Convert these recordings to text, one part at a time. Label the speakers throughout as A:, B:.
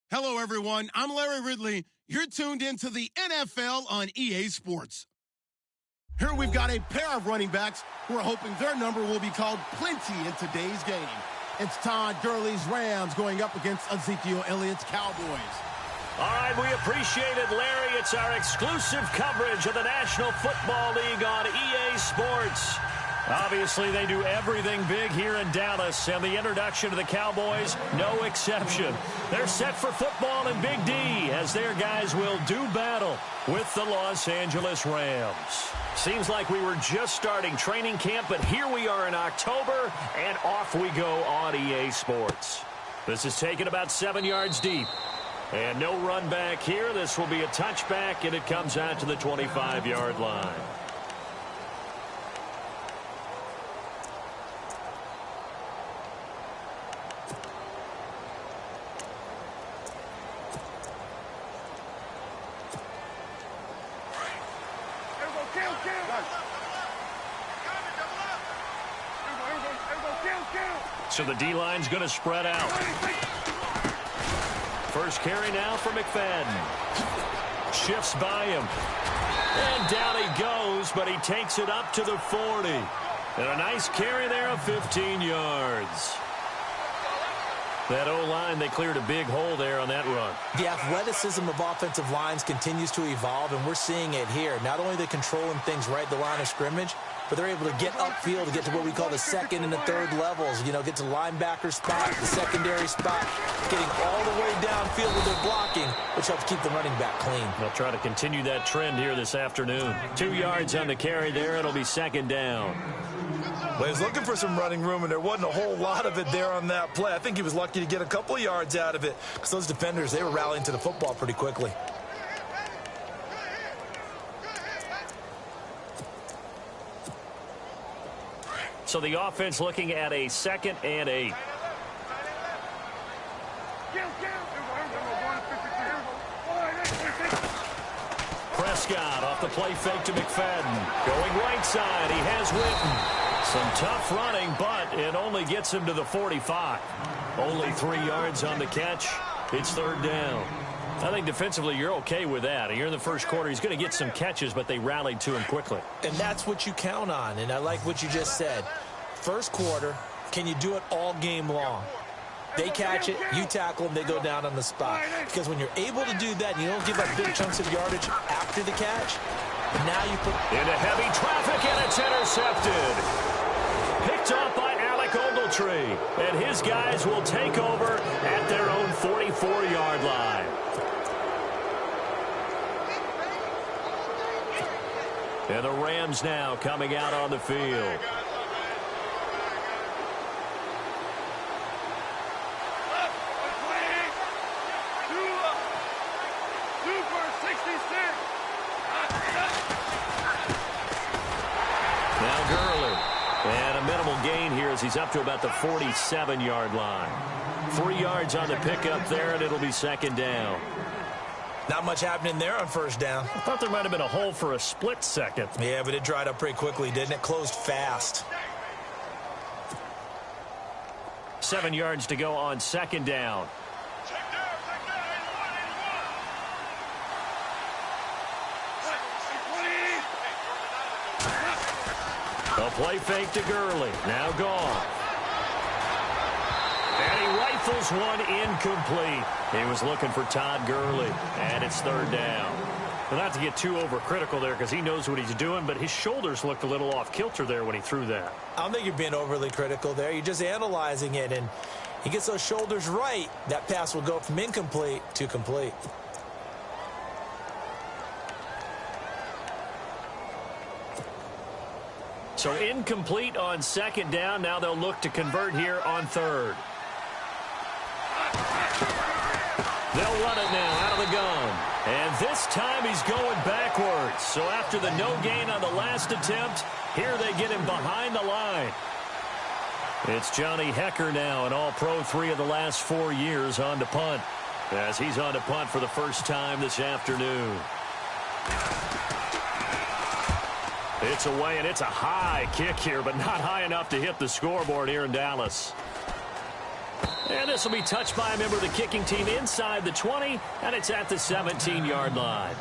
A: Hello, everyone. I'm Larry Ridley. You're tuned into the NFL on EA Sports. Here we've got a pair of running backs who are hoping their number will be called plenty in today's game. It's Todd Gurley's Rams going up against Ezekiel Elliott's Cowboys.
B: All right, we appreciate it, Larry. It's our exclusive coverage of the National Football League on EA Sports. Obviously, they do everything big here in Dallas, and the introduction to the Cowboys, no exception. They're set for football in Big D, as their guys will do battle with the Los Angeles Rams. Seems like we were just starting training camp, but here we are in October, and off we go on EA Sports. This is taken about 7 yards deep. And no run back here. This will be a touchback, and it comes out to the 25-yard line. So the D-line's going to spread out. First carry now for McFadden. Shifts by him. And down he goes, but he takes it up to the 40. And a nice carry there of 15 yards. That O-line, they cleared a big hole there on that run.
C: The athleticism of offensive lines continues to evolve, and we're seeing it here. Not only are they controlling things right at the line of scrimmage, but they're able to get upfield to get to what we call the second and the third levels. You know, get to linebacker spot, the secondary spot, getting all the way downfield with their blocking, which helps keep the running back clean.
B: They'll try to continue that trend here this afternoon. 2 yards on the carry there. It'll be second down.
D: Well, he was looking for some running room, and there wasn't a whole lot of it there on that play. I think he was lucky to get a couple of yards out of it because those defenders, they were rallying to the football pretty quickly.
B: So the offense looking at a 2nd and 8. Prescott off the play fake to McFadden. Going right side, he has Witten. Some tough running, but it only gets him to the 45. Only 3 yards on the catch. It's third down. I think defensively you're okay with that. You're in the first quarter. He's going to get some catches, but they rallied to him quickly.
C: And that's what you count on, and I like what you just said. First quarter, can you do it all game long? They catch it, you tackle them, they go down on the spot. Because when you're able to do that, and you don't give up big chunks of yardage after the catch, now you put...
B: Into heavy traffic, and it's intercepted. Picked off by Alec Ogletree. And his guys will take over at their own 44-yard line. And the Rams now coming out on the field. Now Gurley. And a minimal gain here as he's up to about the 47-yard line. 3 yards on the pickup there, and it'll be second down.
D: Not much happening there on first down.
B: I thought there might have been a hole for a split second.
D: Yeah, but it dried up pretty quickly, didn't it? Closed fast.
B: 7 yards to go on second down. A play fake to Gurley. Now gone. And he rifles one incomplete. He was looking for Todd Gurley. And it's third down. Well, not to get too overcritical there because he knows what he's doing, but his shoulders looked a little off kilter there when he threw that.
C: I don't think you're being overly critical there. You're just analyzing it, and he gets those shoulders right. That pass will go from incomplete to complete.
B: So incomplete on second down. Now they'll look to convert here on third. They'll run it now out of the gun. And this time he's going backwards. So after the no gain on the last attempt, here they get him behind the line. It's Johnny Hecker now, an all-pro 3 of the last 4 years on to punt. As he's on to punt for the first time this afternoon. It's away, and it's a high kick here, but not high enough to hit the scoreboard here in Dallas. And this will be touched by a member of the kicking team inside the 20, and it's at the 17-yard line.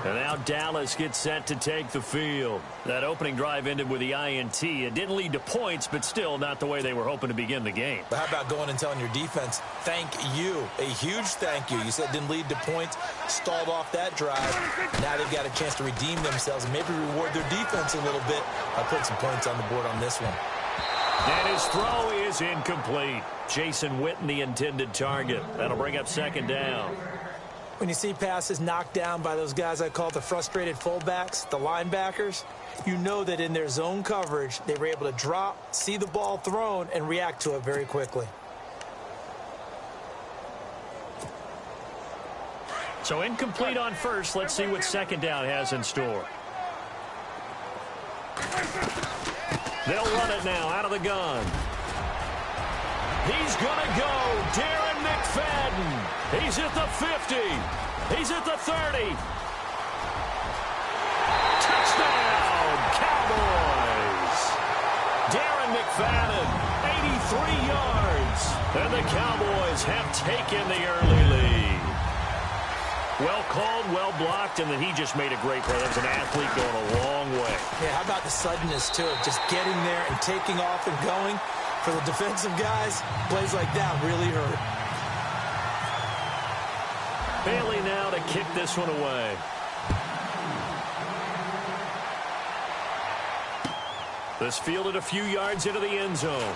B: And now Dallas gets set to take the field. That opening drive ended with the INT. It didn't lead to points, but still not the way they were hoping to begin the game.
C: But how about going and telling your defense, thank you, a huge thank you. You said it didn't lead to points, stalled off that drive. Now they've got a chance to redeem themselves and maybe reward their defense a little bit by putting some points on the board on this one.
B: And his throw is incomplete. Jason Witten, the intended target. That'll bring up second down.
C: When you see passes knocked down by those guys I call the frustrated fullbacks, the linebackers, you know that in their zone coverage, they were able to drop, see the ball thrown, and react to it very quickly.
B: So incomplete on first. Let's see what second down has in store. They'll run it now out of the gun. He's going to go. Darren McFadden. He's at the 50. He's at the 30. Touchdown, Cowboys. Darren McFadden, 83 yards. And the Cowboys have taken the early lead. Well called, well blocked, and then he just made a great play. That was an athlete going a long way.
C: Yeah, how about the suddenness, too, of just getting there and taking off and going? For the defensive guys, plays like that really hurt.
B: Bailey now to kick this one away. This fielded a few yards into the end zone.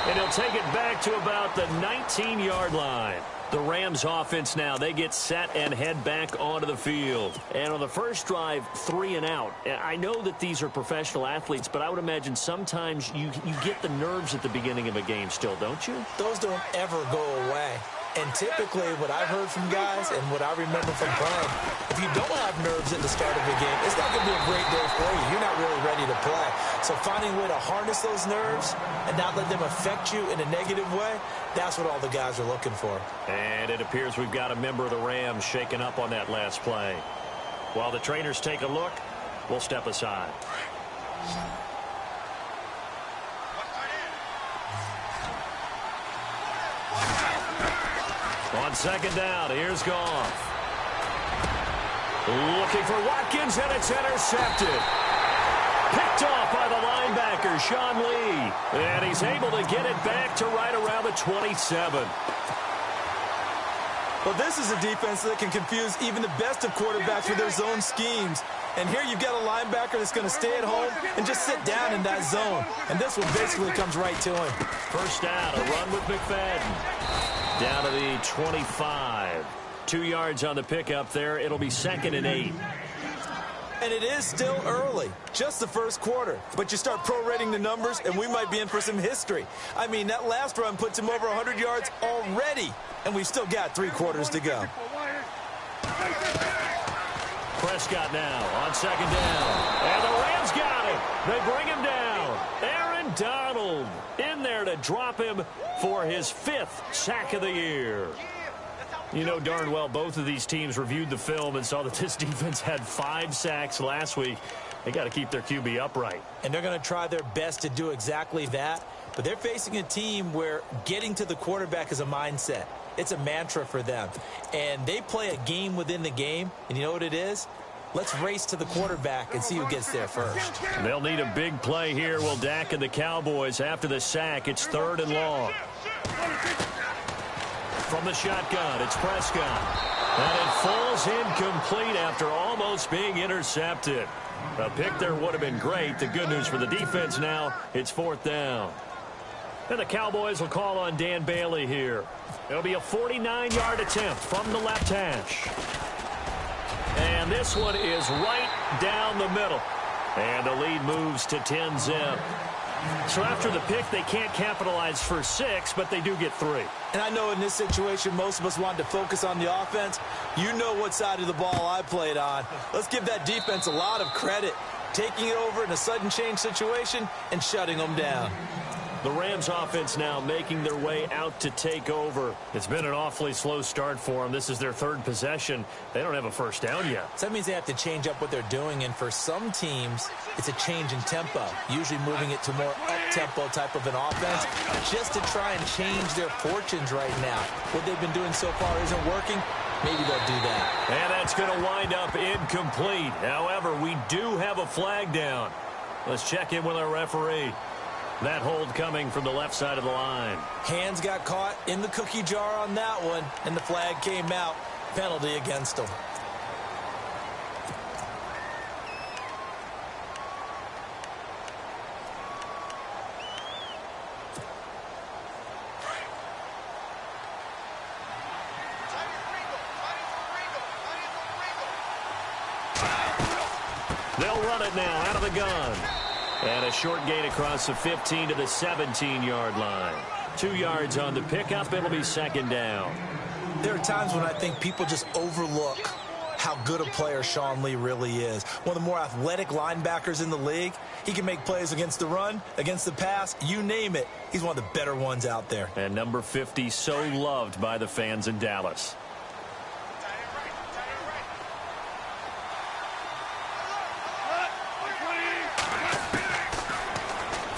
B: And he'll take it back to about the 19-yard line. The Rams offense now, they get set and head back onto the field. And on the first drive, 3 and out. I know that these are professional athletes, but I would imagine sometimes you get the nerves at the beginning of a game still, don't you?
C: Those don't ever go away. And typically what I've heard from guys and what I remember from playing, if you don't have nerves at the start of a game, it's not going to be a great day for you. You're not really ready to play. So finding a way to harness those nerves and not let them affect you in a negative way, that's what all the guys are looking for.
B: And it appears we've got a member of the Rams shaken up on that last play. While the trainers take a look, we'll step aside. On second down, here's Goff. Looking for Watkins, and it's intercepted. Picked off by the linebacker, Sean Lee. And he's able to get it back to right around the 27.
E: Well, this is a defense that can confuse even the best of quarterbacks with their zone schemes. And here you've got a linebacker that's going to stay at home and just sit down in that zone. And this one basically comes right to him.
B: First down, a run with McFadden. Down to the 25. 2 yards on the pickup there. It'll be 2nd and 8.
E: And it is still early, just the first quarter. But you start prorating the numbers, and we might be in for some history. I mean, that last run puts him over 100 yards already, and we've still got 3 quarters to go.
B: Prescott now on second down. And the Rams got him. They bring him down. Aaron Donald in there to drop him for his 5th sack of the year. You know darn well both of these teams reviewed the film and saw that this defense had 5 sacks last week. They got to keep their QB upright.
C: And they're going to try their best to do exactly that. But they're facing a team where getting to the quarterback is a mindset. It's a mantra for them. And they play a game within the game. And you know what it is? Let's race to the quarterback and see who gets there first.
B: They'll need a big play here. Will Dak and the Cowboys after the sack. It's 3rd and long. From the shotgun, it's Prescott. And it falls incomplete after almost being intercepted. A pick there would have been great. The good news for the defense now, it's 4th down. And the Cowboys will call on Dan Bailey here. It'll be a 49-yard attempt from the left hash. And this one is right down the middle. And the lead moves to 10-zip. So after the pick, they can't capitalize for 6, but they do get 3.
E: And I know in this situation, most of us wanted to focus on the offense. You know what side of the ball I played on. Let's give that defense a lot of credit, taking it over in a sudden change situation and shutting them down.
B: The Rams offense now making their way out to take over. It's been an awfully slow start for them. This is their third possession. They don't have a first down yet.
C: So that means they have to change up what they're doing, and for some teams, it's a change in tempo, usually moving it to more up-tempo type of an offense just to try and change their fortunes right now. What they've been doing so far isn't working. Maybe they'll do that.
B: And that's going to wind up incomplete. However, we do have a flag down. Let's check in with our referee. That hold coming from the left side of the line.
C: Hands got caught in the cookie jar on that one, and the flag came out. Penalty against them.
B: They'll run it now out of the gun. And a short gain across the 15 to the 17-yard line. 2 yards on the pickup. It'll be second down.
C: There are times when I think people just overlook how good a player Sean Lee really is. One of the more athletic linebackers in the league. He can make plays against the run, against the pass, you name it. He's one of the better ones out there.
B: And number 50 so loved by the fans in Dallas.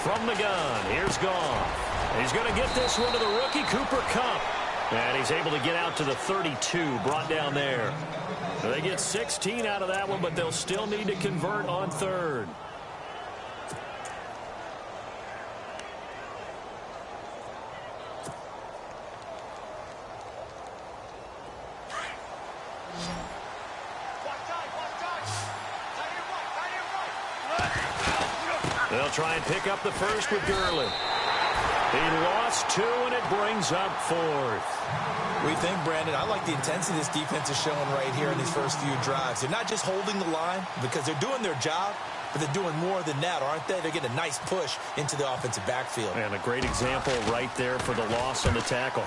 B: From the gun, here's Goff. He's going to get this one to the rookie, Cooper Kupp. And he's able to get out to the 32, brought down there. They get 16 out of that one, but they'll still need to convert on third. They'll try and pick up the first with Gurley. He lost 2, and it brings up 4th.
C: What do you think, Brandon? I like the intensity this defense is showing right here in these first few drives. They're not just holding the line because they're doing their job, but they're doing more than that, aren't they? They're getting a nice push into the offensive backfield.
B: And a great example right there for the loss on the tackle.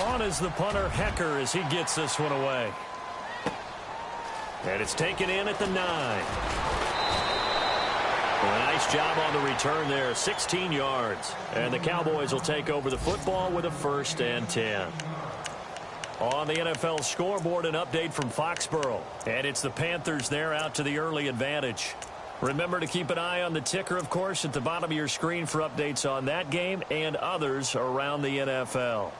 B: On is the punter, Hecker, as he gets this one away. And it's taken in at the 9. A nice job on the return there, 16 yards. And the Cowboys will take over the football with a 1st and 10. On the NFL scoreboard, an update from Foxborough. And it's the Panthers there out to the early advantage. Remember to keep an eye on the ticker, of course, at the bottom of your screen for updates on that game and others around the NFL.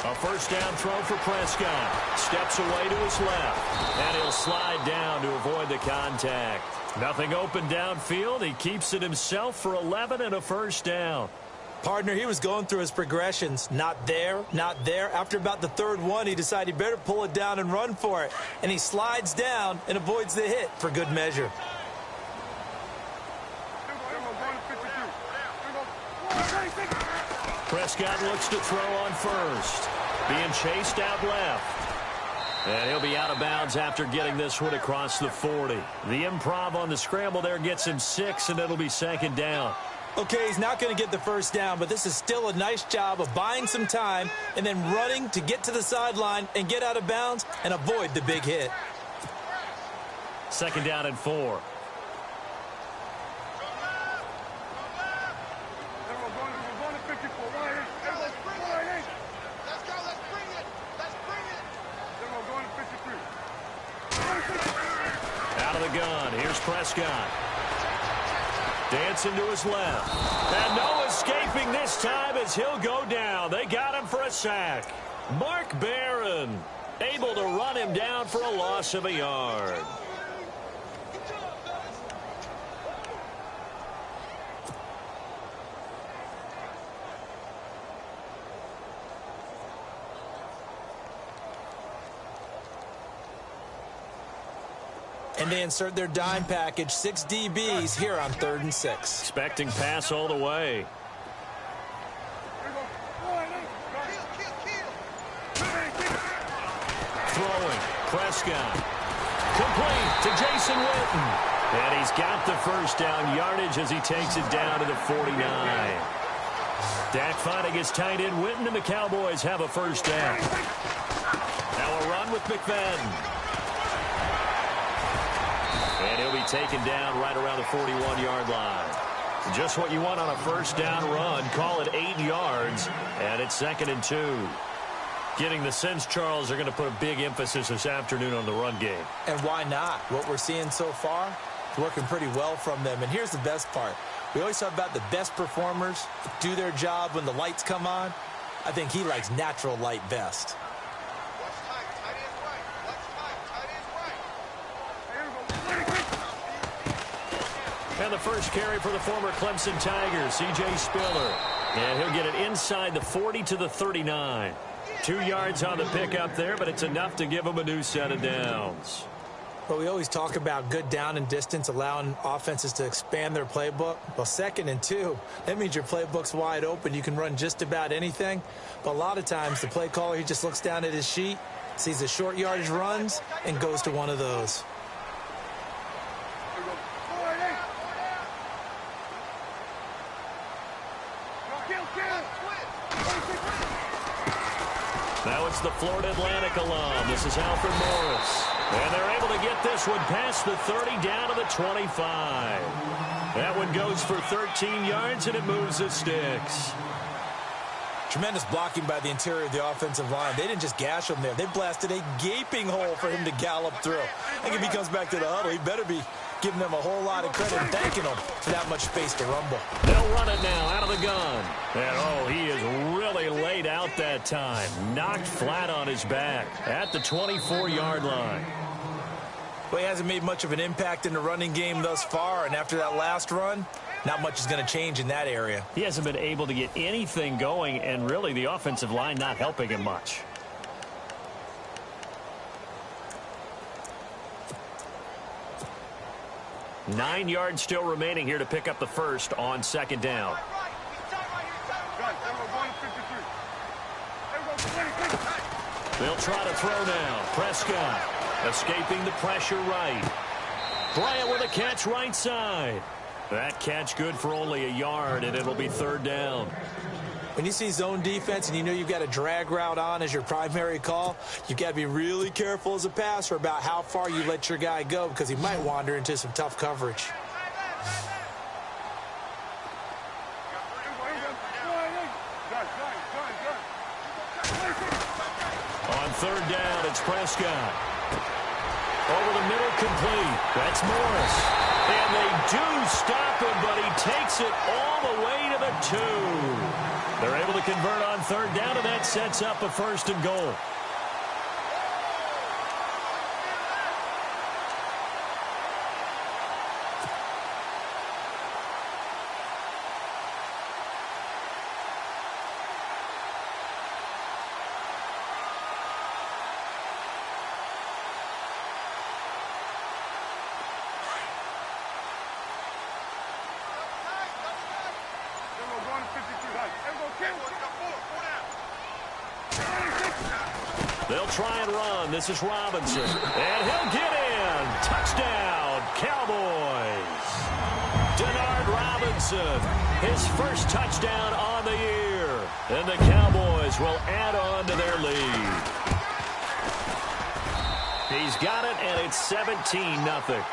B: A first down throw for Prescott. Steps away to his left. And he'll slide down to avoid the contact. Nothing open downfield. He keeps it himself for 11 and a first down.
C: Partner, he was going through his progressions. Not there, not there. After about the 3rd one, he decided he better pull it down and run for it. And he slides down and avoids the hit for good measure.
B: Prescott looks to throw on first. Being chased out left. And he'll be out of bounds after getting this one across the 40. The improv on the scramble there gets him 6, and it'll be second down.
C: Okay, he's not going to get the first down, but this is still a nice job of buying some time and then running to get to the sideline and get out of bounds and avoid the big hit.
B: Second down and 4. Out of the gun, here's Prescott. Dancing to his left. And no escaping this time as he'll go down. They got him for a sack. Mark Barron able to run him down for a loss of a yard.
C: And they insert their dime package, 6 DBs here on 3rd and 6.
B: Expecting pass all the way. throwing. Prescott. Complete to Jason Witten. And he's got the first down yardage as he takes it down to the 49. Dak finally gets tight end. Witten and the Cowboys have a first down. Now a run with McFadden. And he'll be taken down right around the 41-yard line. Just what you want on a first down run. Call it 8 yards. And it's 2nd and 2. Getting the sense, Charles, are going to put a big emphasis this afternoon on the run game.
C: And why not? What we're seeing so far is working pretty well from them. And here's the best part. We always talk about the best performers do their job when the lights come on. I think he likes natural light best.
B: And the first carry for the former Clemson Tigers, C.J. Spiller. And he'll get it inside the 40 to the 39. 2 yards on the pickup there, but it's enough to give him a new set of downs.
C: But we always talk about good down and distance, allowing offenses to expand their playbook. Well, 2nd and 2, that means your playbook's wide open. You can run just about anything. But a lot of times, the play caller, he just looks down at his sheet, sees the short yardage runs, and goes to one of those.
B: Now it's the Florida Atlantic alum. This is Alfred Morris. And they're able to get this one past the 30 down to the 25. That one goes for 13 yards, and it moves the sticks.
C: Tremendous blocking by the interior of the offensive line. They didn't just gash him there. They blasted a gaping hole for him to gallop through. I think if he comes back to the huddle, he better be giving them a whole lot of credit and thanking them for that much space to rumble.
B: They'll run it now out of the gun. And, he is really laid out that time. Knocked flat on his back at the 24-yard line.
C: Well, he hasn't made much of an impact in the running game thus far, and after that last run, not much is going to change in that area.
B: He hasn't been able to get anything going, and really the offensive line not helping him much. Nine yards still remaining here to pick up the first on 2nd down. They'll try to throw now. Prescott escaping the pressure right. Bryant with a catch right side. That catch good for only a yard, and it'll be 3rd down.
C: When you see zone defense and you know you've got a drag route on as your primary call, you've got to be really careful as a passer about how far you let your guy go because he might wander into some tough coverage.
B: On 3rd down, it's Prescott. Over the middle, complete. That's Morris. And they do stop him, but he takes it all the way to the 2. They're able to convert on 3rd down, and that sets up a 1st and goal. They'll try and run. This is Robinson. And he'll get in. Touchdown, Cowboys. Denard Robinson, his first touchdown on the year. And the Cowboys will add on to their lead. He's got it, and it's 17-0.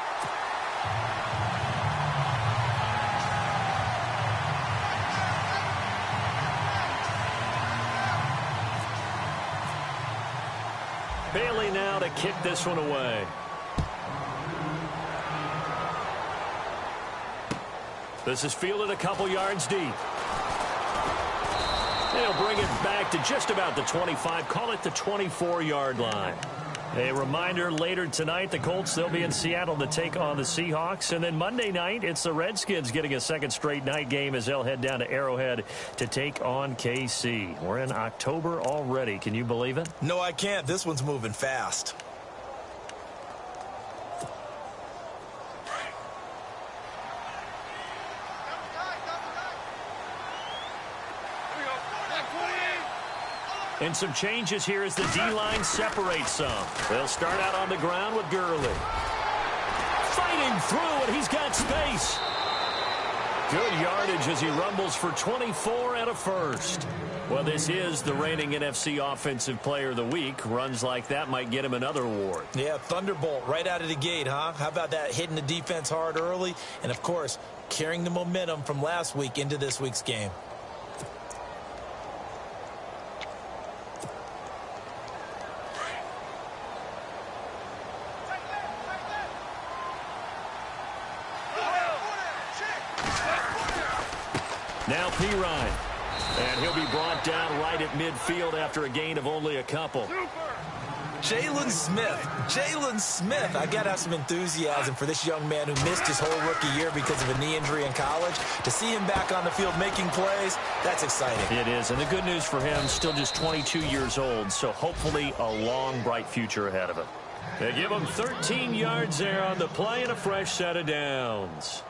B: Bailey now to kick this one away. This is fielded a couple yards deep. They'll bring it back to just about the 25. Call it the 24-yard line. A reminder, later tonight, the Colts, they'll be in Seattle to take on the Seahawks. And then Monday night, it's the Redskins getting a second straight night game as they'll head down to Arrowhead to take on KC. We're in October already. Can you believe it?
C: No, I can't. This one's moving fast.
B: And some changes here as the D-line separates some. They'll start out on the ground with Gurley. Fighting through, and he's got space. Good yardage as he rumbles for 24 and a first. Well, this is the reigning NFC Offensive Player of the Week. Runs like that might get him another award.
C: Yeah, thunderbolt right out of the gate, huh? How about that, hitting the defense hard early? And, of course, carrying the momentum from last week into this week's game.
B: Now P-Ryan. And he'll be brought down right at midfield after a gain of only a couple.
C: Jalen Smith. I got to have some enthusiasm for this young man who missed his whole rookie year because of a knee injury in college. To see him back on the field making plays, that's exciting.
B: It is, and the good news for him, still just 22 years old, so hopefully a long, bright future ahead of him. They give him 13 yards there on the play and a fresh set of downs.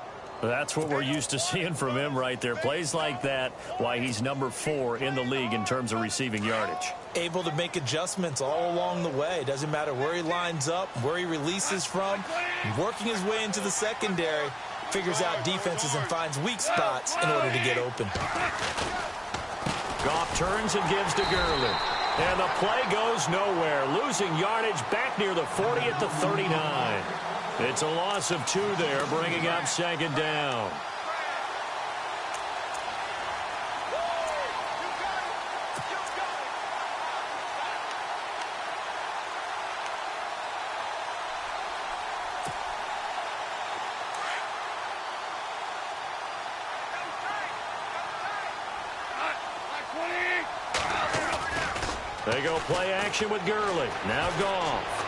B: That's what we're used to seeing from him right there. Plays like that, why he's number 4 in the league in terms of receiving yardage.
C: Able to make adjustments all along the way. Doesn't matter where he lines up, where he releases from. Working his way into the secondary, figures out defenses and finds weak spots in order to get open.
B: Goff turns and gives to Gurley. And the play goes nowhere. Losing yardage back near the 40 at the 39. It's a loss of 2 there, bringing up second down. They go play action with Gurley. Now Goff.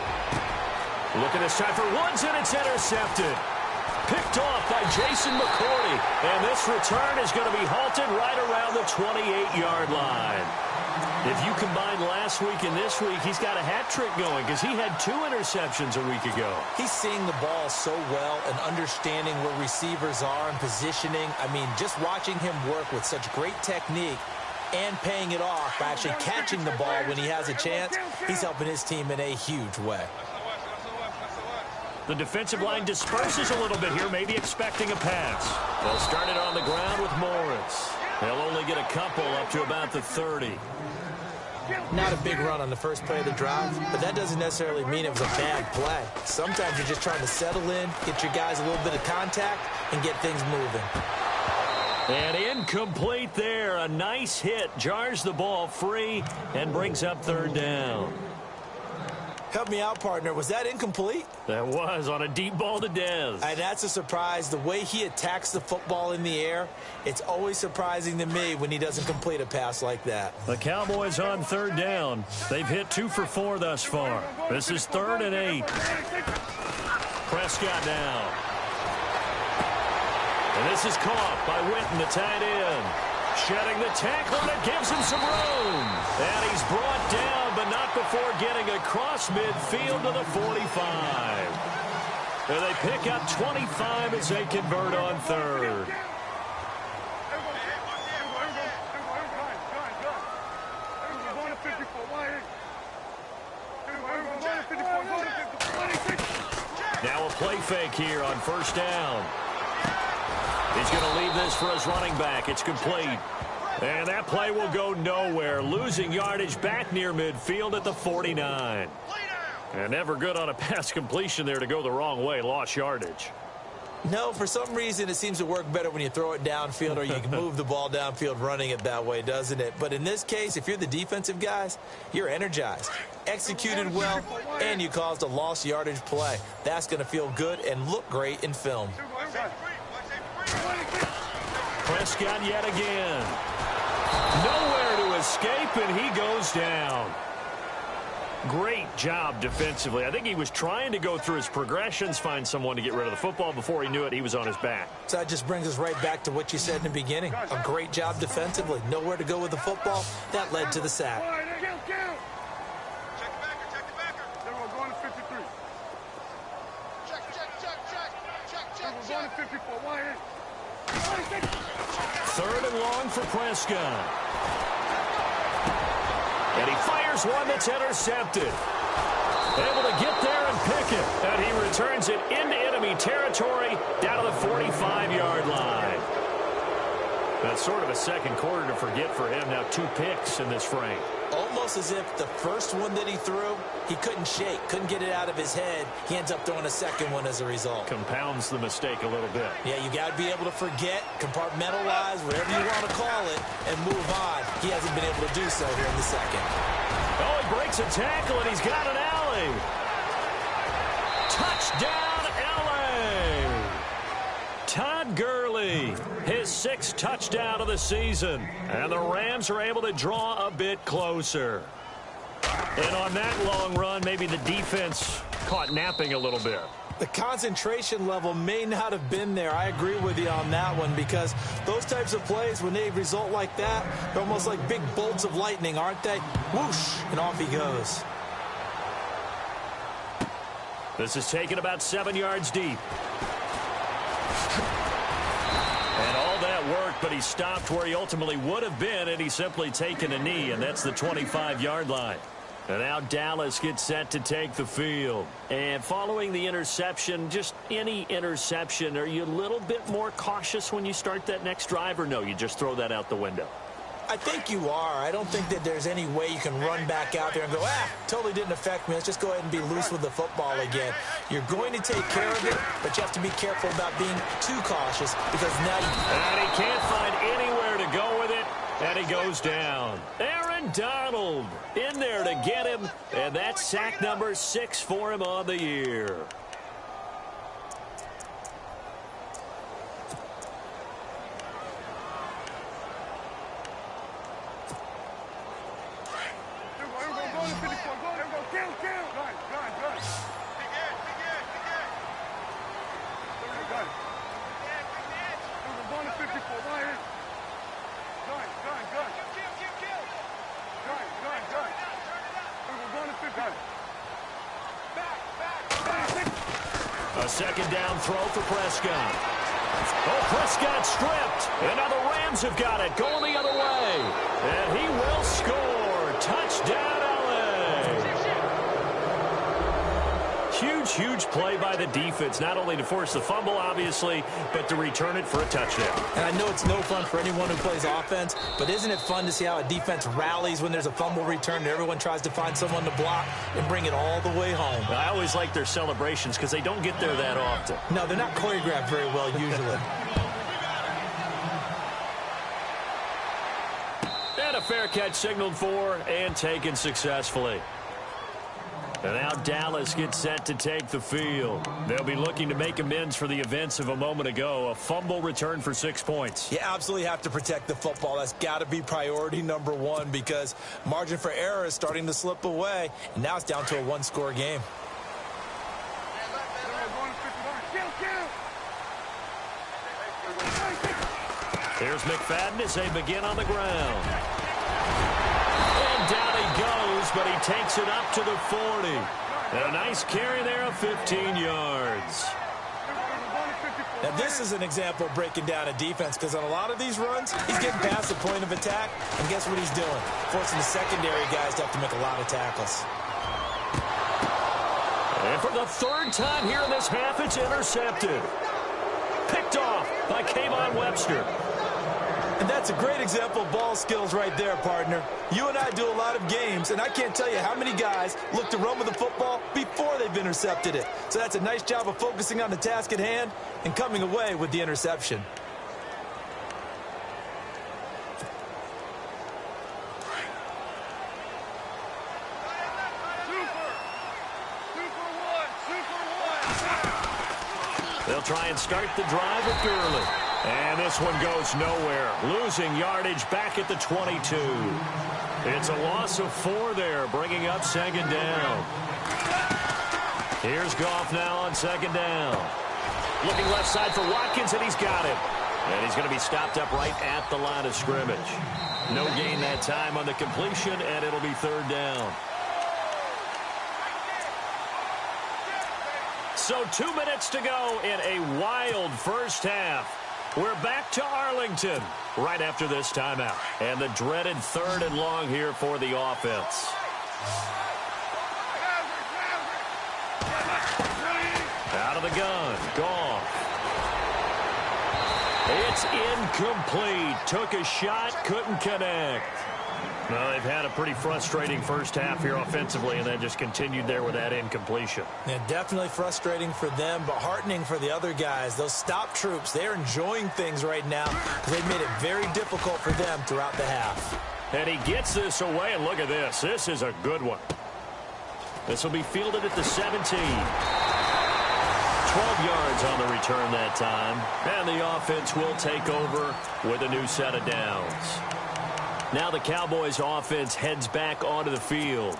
B: Looking this time for Woods, and it's intercepted. Picked off by Jason McCourty. And this return is going to be halted right around the 28-yard line. If you combine last week and this week, he's got a hat trick going because he had 2 interceptions a week ago.
C: He's seeing the ball so well and understanding where receivers are and positioning. I mean, just watching him work with such great technique and paying it off by actually catching the ball when he has a chance, he's helping his team in a huge way.
B: The defensive line disperses a little bit here, maybe expecting a pass. They'll start it on the ground with Morris. They'll only get a couple up to about the 30.
C: Not a big run on the first play of the drive, but that doesn't necessarily mean it was a bad play. Sometimes you're just trying to settle in, get your guys a little bit of contact, and get things moving.
B: And incomplete there. A nice hit. Jars the ball free and brings up third down.
C: Help me out, partner. Was that incomplete?
B: That was on a deep ball to Dez.
C: And that's a surprise. The way he attacks the football in the air, it's always surprising to me when he doesn't complete a pass like that.
B: The Cowboys on third down. They've hit 2 for 4 thus far. This is 3rd and 8. Prescott now. And this is caught by Witten, the tight end. Shedding the tackle, and it gives him some room. And he's brought down, but not before getting across midfield to the 45. And they pick up 25 as they convert on 3rd. Now a play fake here on 1st down. He's going to leave this for his running back. It's complete. And that play will go nowhere. Losing yardage back near midfield at the 49. And never good on a pass completion there to go the wrong way. Lost yardage.
C: No, for some reason it seems to work better when you throw it downfield or you can move the ball downfield running it that way, doesn't it? But in this case, if you're the defensive guys, you're energized, executed well, and you caused a lost yardage play. That's going to feel good and look great in film.
B: Prescott yet again. Nowhere to escape, and he goes down. Great job defensively. I think he was trying to go through his progressions, find someone to get rid of the football. Before he knew it, he was on his back.
C: So that just brings us right back to what you said in the beginning. A great job defensively. Nowhere to go with the football. That led to the sack.
B: Third and long for Prescott. And he fires one that's intercepted. Able to get there and pick it. And he returns it into enemy territory down to the 45-yard line. That's sort of a second quarter to forget for him. Now 2 picks in this frame.
C: Almost as if the first one that he threw, he couldn't shake, couldn't get it out of his head. He ends up throwing a second one as a result.
B: Compounds the mistake a little bit.
C: Yeah, you got to be able to forget, compartmentalize, whatever you want to call it, and move on. He hasn't been able to do so here in the second.
B: Oh, he breaks a tackle, and he's got an alley. Touchdown, LA! Todd Gurley, his 6th touchdown of the season. And the Rams are able to draw a bit closer. And on that long run, maybe the defense caught napping a little bit.
C: The concentration level may not have been there. I agree with you on that one, because those types of plays, when they result like that, they're almost like big bolts of lightning, aren't they? Whoosh, and off he goes.
B: This is taken about 7 yards deep. And all that worked, but he stopped where he ultimately would have been, and he's simply taken a knee, and that's the 25-yard line. And now Dallas gets set to take the field. And following the interception, just any interception, are you a little bit more cautious when you start that next drive, or no, you just throw that out the window?
C: I think you are. I don't think that there's any way you can run back out there and go, totally didn't affect me. Let's just go ahead and be loose with the football again. You're going to take care of it, but you have to be careful about being too cautious, because now you...
B: And he can't find anywhere to go with it, and he goes down. Aaron Donald in there to get him, and that's sack number 6 for him on the year. A second down throw for Prescott. Oh, Prescott stripped. And now the Rams have got it, going the other way. And he will score. Touchdown, LA. Huge play by the defense, not only to force the fumble, obviously, but to return it for a touchdown.
C: And I know it's no fun for anyone who plays offense, but isn't it fun to see how a defense rallies when there's a fumble return and everyone tries to find someone to block and bring it all the way home?
B: I always like their celebrations because they don't get there that often.
C: No, they're not choreographed very well usually.
B: And a fair catch signaled for and taken successfully. And now Dallas gets set to take the field. They'll be looking to make amends for the events of a moment ago. A fumble return for 6 points.
C: You absolutely have to protect the football. That's got to be priority number 1, because margin for error is starting to slip away. And now it's down to a 1-score game.
B: Here's McFadden as they begin on the ground. And down he goes, but he takes it up to the 40. And a nice carry there of 15 yards.
C: Now, this is an example of breaking down a defense, because on a lot of these runs, he's getting past the point of attack, and guess what he's doing? Forcing the secondary guys to have to make a lot of tackles.
B: And for the 3rd time here in this half, it's intercepted. Picked off by Kayvon Webster.
C: And that's a great example of ball skills right there, partner. You and I do a lot of games, and I can't tell you how many guys look to run with the football before they've intercepted it. So that's a nice job of focusing on the task at hand and coming away with the interception.
B: They'll try and start the drive with Gurley. And this one goes nowhere. Losing yardage back at the 22. It's a loss of 4 there, bringing up 2nd down. Here's Goff now on 2nd down. Looking left side for Watkins, and he's got it. And he's going to be stopped up right at the line of scrimmage. No gain that time on the completion, and it'll be 3rd down. So 2 minutes to go in a wild first half. We're back to Arlington, right after this timeout. And the dreaded 3rd and long here for the offense. Out of the gun. Goff. It's incomplete. Took a shot, couldn't connect. Well, they've had a pretty frustrating first half here offensively, and then just continued there with that incompletion.
C: Yeah, definitely frustrating for them, but heartening for the other guys. Those stop troops, they're enjoying things right now because they've made it very difficult for them throughout the half.
B: And he gets this away, and look at this. This is a good one. This will be fielded at the 17. 12 yards on the return that time. And the offense will take over with a new set of downs. Now the Cowboys offense heads back onto the field.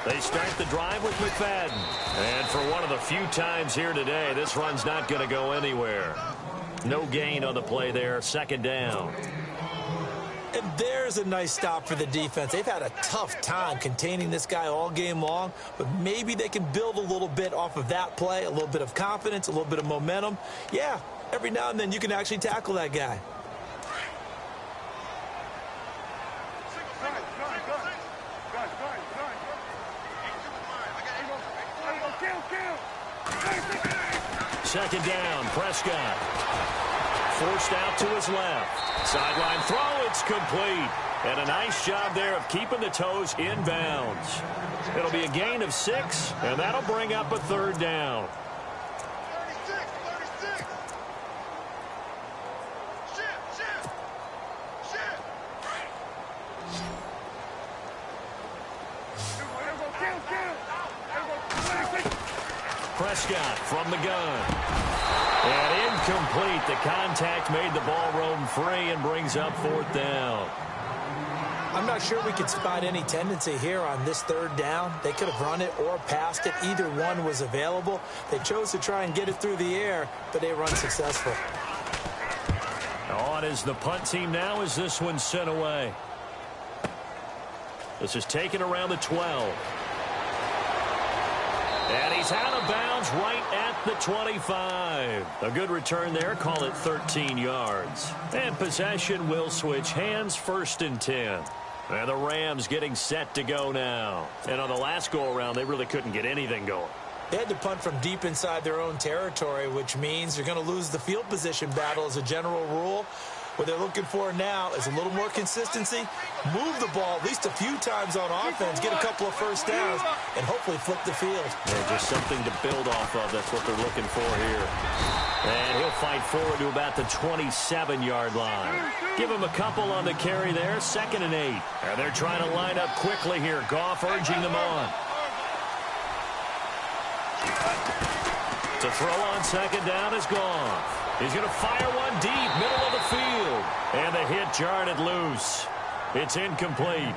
B: They start the drive with McFadden. And for one of the few times here today, this run's not going to go anywhere. No gain on the play there, 2nd down.
C: And there's a nice stop for the defense. They've had a tough time containing this guy all game long, but maybe they can build a little bit off of that play, a little bit of confidence, a little bit of momentum. Yeah, every now and then you can actually tackle that guy.
B: Second down, Prescott. Forced out to his left. Sideline throw, it's complete. And a nice job there of keeping the toes in bounds. It'll be a gain of 6, and that'll bring up a 3rd down. Prescott from the gun. And incomplete. The contact made the ball roam free and brings up 4th down.
C: I'm not sure we could spot any tendency here on this 3rd down. They could have run it or passed it. Either one was available. They chose to try and get it through the air, but they were unsuccessful.
B: On is the punt team now as this one's sent away. This is taken around the 12. And he's out of bounds right at the 25. A good return there. Call it 13 yards. And possession will switch hands, 1st and 10. And the Rams getting set to go now. And on the last go-around, they really couldn't get anything going.
C: They had to punt from deep inside their own territory, which means they're going to lose the field position battle as a general rule. What they're looking for now is a little more consistency, move the ball at least a few times on offense, get a couple of first downs, and hopefully flip the field.
B: Yeah, just something to build off of. That's what they're looking for here. And he'll fight forward to about the 27-yard line. Give him a couple on the carry there, 2nd and 8. And they're trying to line up quickly here. Goff urging them on. To throw on 2nd down is Goff. He's going to fire one deep, middle of the field. And the hit jarred it loose. It's incomplete.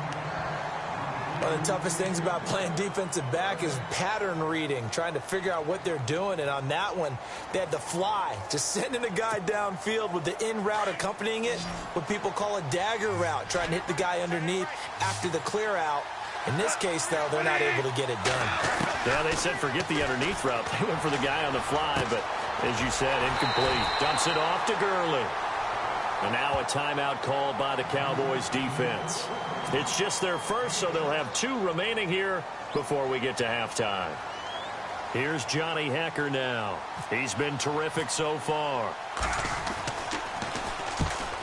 C: One of the toughest things about playing defensive back is pattern reading, trying to figure out what they're doing. And on that one, they had to fly, just sending a guy downfield with the in route accompanying it, what people call a dagger route, trying to hit the guy underneath after the clear out. In this case, though, they're not able to get it done.
B: Yeah, they said forget the underneath route. They went for the guy on the fly, but as you said, incomplete. Dumps it off to Gurley. And now a timeout called by the Cowboys defense. It's just their first, so they'll have 2 remaining here before we get to halftime. Here's Johnny Hekker now. He's been terrific so far.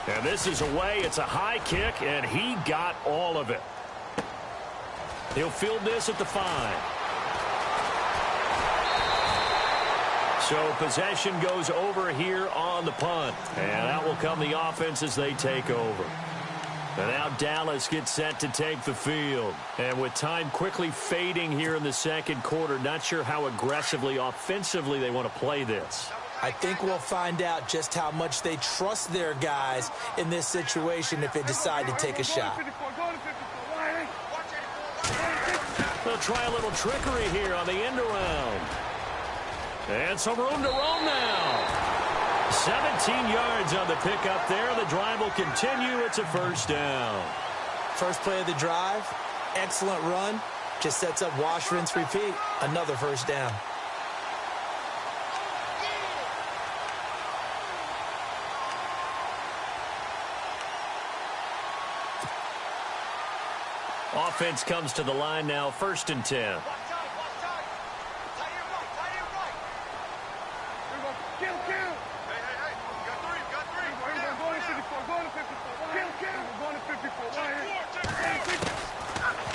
B: And this is away. It's a high kick, and he got all of it. He'll field this at the 5. So possession goes over here on the punt. And out will come the offense as they take over. And now Dallas gets set to take the field. And with time quickly fading here in the 2nd quarter, not sure how aggressively, offensively they want to play this.
C: I think we'll find out just how much they trust their guys in this situation if they decide to take a shot. They'll
B: try a little trickery here on the end around. And some room to roam now. 17 yards on the pickup there. The drive will continue. It's a first down.
C: First play of the drive. Excellent run. Just sets up wash, rinse, repeat. Another first down.
B: Offense comes to the line now, 1st and 10.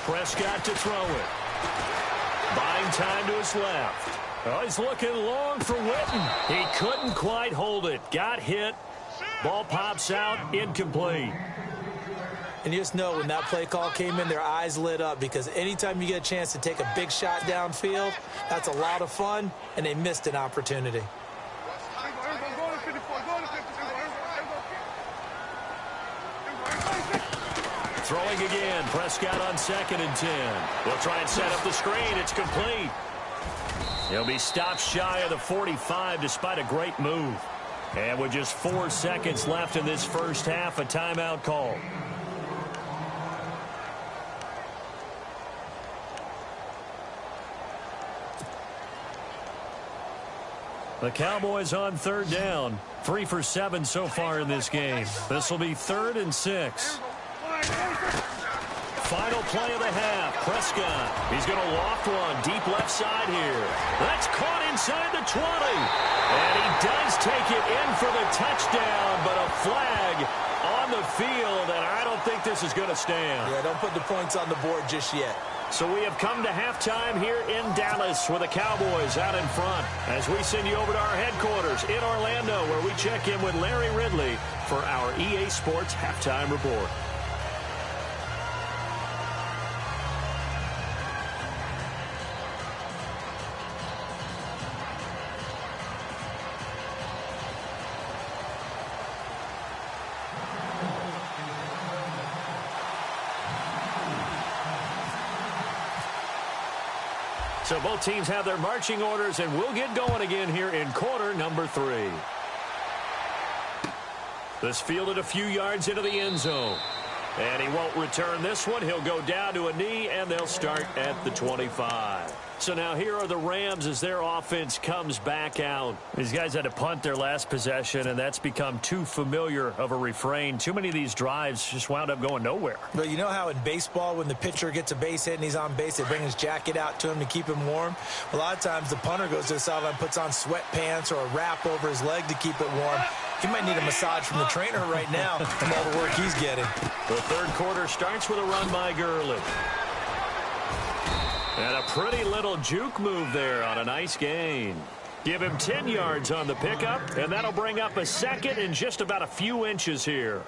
B: Prescott to throw it. Buying time to his left. Oh, he's looking long for Witten. He couldn't quite hold it. Got hit. Ball pops out, incomplete.
C: And you just know when that play call came in, their eyes lit up, because anytime you get a chance to take a big shot downfield, that's a lot of fun, and they missed an opportunity.
B: Throwing again. Prescott on 2nd and 10. They'll try and set up the screen. It's complete. He'll be stopped shy of the 45 despite a great move. And with just 4 seconds left in this first half, a timeout call. The Cowboys on 3rd down. 3 for 7 so far in this game. This will be 3rd and 6. Final play of the half. Prescott. He's going to loft one deep left side here. That's caught inside the 20. And he does take it in for the touchdown, but a flag on the field, and I don't think this is going to stand.
C: Yeah, don't put the points on the board just yet.
B: So we have come to halftime here in Dallas with the Cowboys out in front as we send you over to our headquarters in Orlando, where we check in with Larry Ridley for our EA Sports Halftime Report. So both teams have their marching orders, and we'll get going again here in quarter number 3. This fielded a few yards into the end zone. And he won't return this one. He'll go down to a knee, and they'll start at the 25. So now here are the Rams as their offense comes back out. These guys had to punt their last possession, and that's become too familiar of a refrain. Too many of these drives just wound up going nowhere.
C: But you know how in baseball, when the pitcher gets a base hit and he's on base, they bring his jacket out to him to keep him warm? A lot of times the punter goes to the sideline, puts on sweatpants or a wrap over his leg to keep it warm. He might need a massage from the trainer right now from all the work he's getting.
B: The third quarter starts with a run by Gurley. And a pretty little juke move there on a nice gain. Give him 10 yards on the pickup, and that'll bring up a second and just about a few inches here.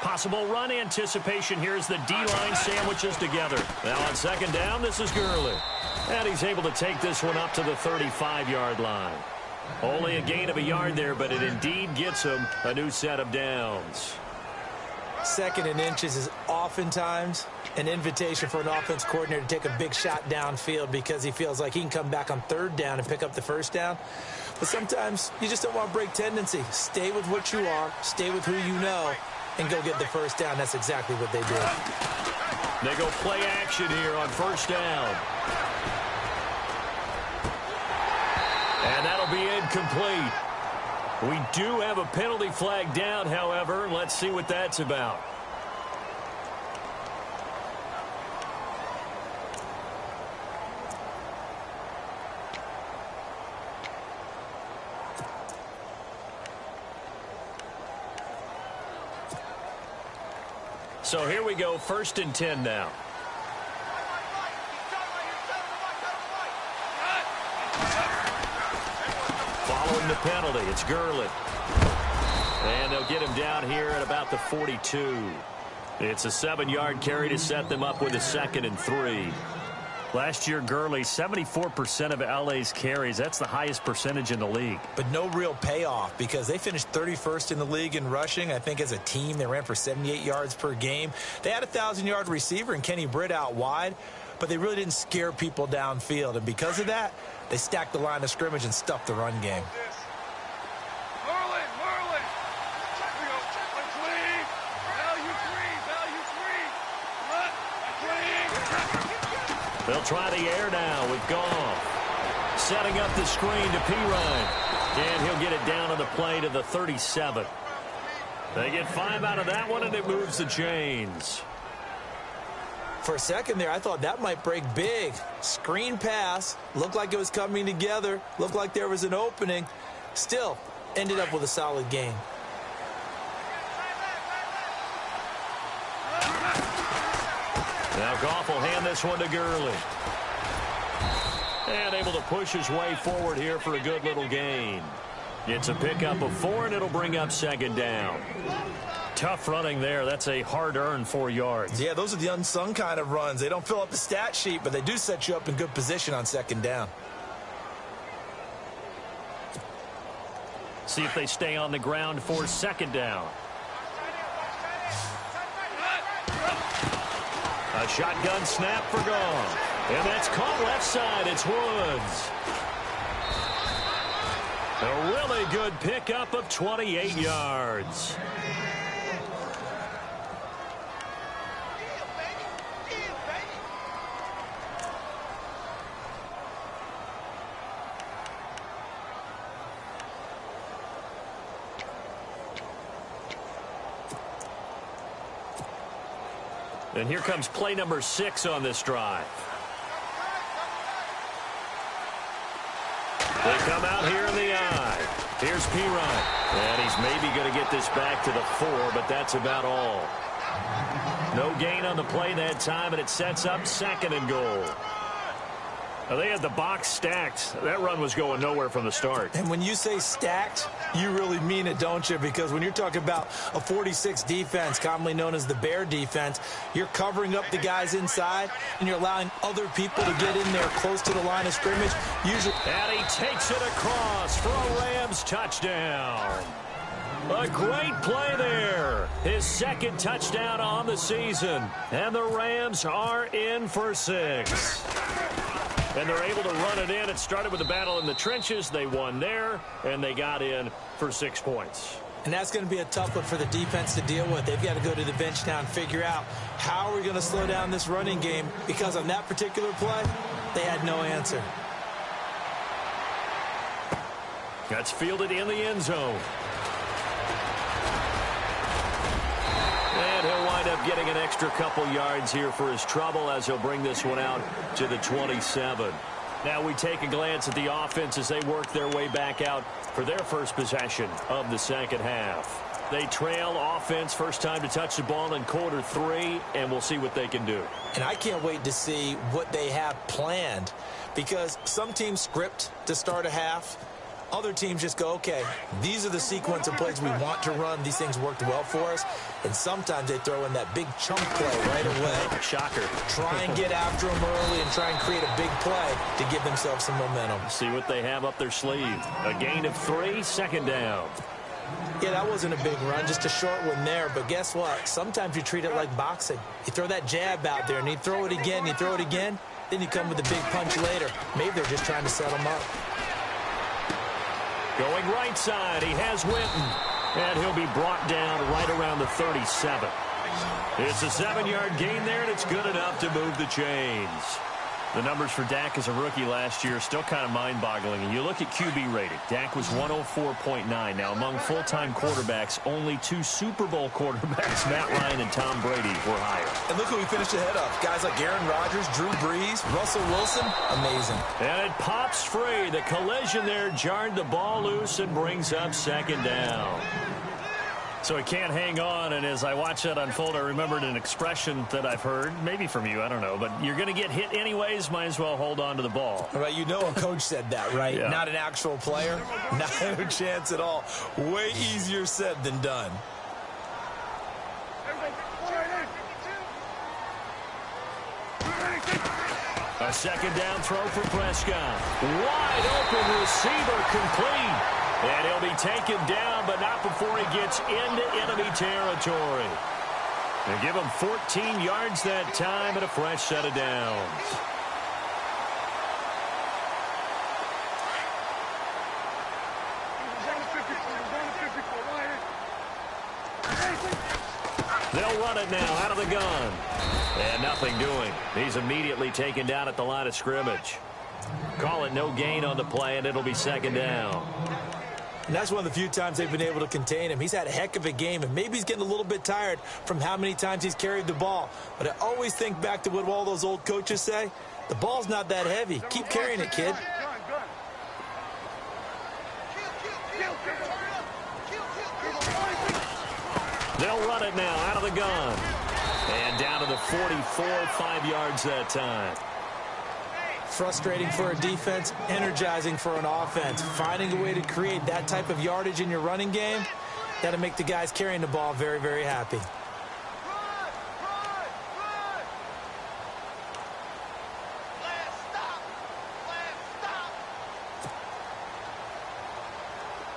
B: Possible run anticipation here as the D-line sandwiches together. Now on 2nd down, this is Gurley. And he's able to take this one up to the 35-yard line. Only a gain of a yard there, but it indeed gets him a new set of downs.
C: 2nd and inches is oftentimes an invitation for an offense coordinator to take a big shot downfield because he feels like he can come back on 3rd down and pick up the 1st down. But sometimes you just don't want to break tendency. Stay with what you are, stay with who you know, and go get the 1st down. That's exactly what they did.
B: They go play action here on 1st down. And that'll be incomplete. We do have a penalty flag down, however. Let's see what that's about. So here we go, 1st and 10 now. Following the penalty, it's Gurley. And they'll get him down here at about the 42. It's a 7-yard carry to set them up with a 2nd and 3. Last year, Gurley, 74% of LA's carries. That's the highest percentage in the league.
C: But no real payoff because they finished 31st in the league in rushing. I think as a team, they ran for 78 yards per game. They had a 1,000-yard receiver in Kenny Britt out wide, but they really didn't scare people downfield. And because of that, they stacked the line of scrimmage and stuffed the run game.
B: They'll try the air now with Goff. Setting up the screen to Pirine. And he'll get it down on the play to the 37. They get 5 out of that one, and it moves the chains.
C: For a second there, I thought that might break big. Screen pass. Looked like it was coming together. Looked like there was an opening. Still, ended up with a solid game.
B: Now Goff will hand this one to Gurley. And able to push his way forward here for a good little gain. It's a pickup of 4, and it'll bring up 2nd down. Tough running there. That's a hard-earned 4 yards.
C: Yeah, those are the unsung kind of runs. They don't fill up the stat sheet, but they do set you up in good position on 2nd down.
B: See if they stay on the ground for 2nd down. A shotgun snap for Goff. And that's caught left side. It's Woods. A really good pickup of 28 yards. And here comes play number 6 on this drive. They come out here in the eye. Here's Pirine. And he's maybe going to get this back to the 4, but that's about all. No gain on the play that time, and it sets up 2nd and goal. Now, they had the box stacked. That run was going nowhere from the start.
C: And when you say stacked, you really mean it, don't you? Because when you're talking about a 46 defense, commonly known as the Bear defense, you're covering up the guys inside, and you're allowing other people to get in there close to the line of scrimmage. Usually,
B: and he takes it across for a Rams touchdown. A great play there. His 2nd touchdown on the season. And the Rams are in for 6. And they're able to run it in. It started with a battle in the trenches. They won there, and they got in for 6 points.
C: And that's going to be a tough one for the defense to deal with. They've got to go to the bench now and figure out how are we going to slow down this running game, because on that particular play, they had no answer.
B: That's fielded in the end zone. And he'll wind up getting an extra couple yards here for his trouble as he'll bring this one out to the 27. Now we take a glance at the offense as they work their way back out for their first possession of the 2nd half. They trail offense, first time to touch the ball in quarter 3, and we'll see what they can do.
C: And I can't wait to see what they have planned, because some teams script to start a half. Other teams just go, okay, these are the sequence of plays we want to run. These things worked well for us. And sometimes they throw in that big chunk play right away.
B: Shocker.
C: Try and get after them early and try and create a big play to give themselves some momentum.
B: See what they have up their sleeve. A gain of 3, 2nd down.
C: Yeah, that wasn't a big run, just a short one there. But guess what? Sometimes you treat it like boxing. You throw that jab out there, and you throw it again, you throw it again, then you come with a big punch later. Maybe they're just trying to set them up.
B: Going right side, he has Witten. And he'll be brought down right around the 37. It's a 7-yard gain there, and it's good enough to move the chains. The numbers for Dak as a rookie last year are still kind of mind-boggling. And you look at QB rating. Dak was 104.9. Now, among full-time quarterbacks, only 2 Super Bowl quarterbacks, Matt Ryan and Tom Brady, were higher.
C: And look who we finished ahead of. Guys like Aaron Rodgers, Drew Brees, Russell Wilson. Amazing.
B: And it pops free. The collision there jarred the ball loose and brings up 2nd down. So he can't hang on, and as I watch that unfold, I remembered an expression that I've heard, maybe from you, I don't know, but you're going to get hit anyways, might as well hold on to the ball.
C: Right, you know a coach said that, right?
B: Yeah.
C: Not an actual player. Not a chance at all. Way easier said than done.
B: A second down throw for Prescott. Wide open receiver complete. And he'll be taken down, but not before he gets into enemy territory. They give him 14 yards that time and a fresh set of downs. They'll run it now out of the gun. And nothing doing. He's immediately taken down at the line of scrimmage. Call it no gain on the play, and it'll be second down.
C: And that's one of the few times they've been able to contain him. He's had a heck of a game, and maybe he's getting a little bit tired from how many times he's carried the ball. But I always think back to what all those old coaches say. The ball's not that heavy. Keep carrying it, kid.
B: They'll run it now out of the gun. And down to the 44, 5 yards that time.
C: Frustrating for a defense, energizing for an offense. Finding a way to create that type of yardage in your running game, that'll make the guys carrying the ball very, very happy.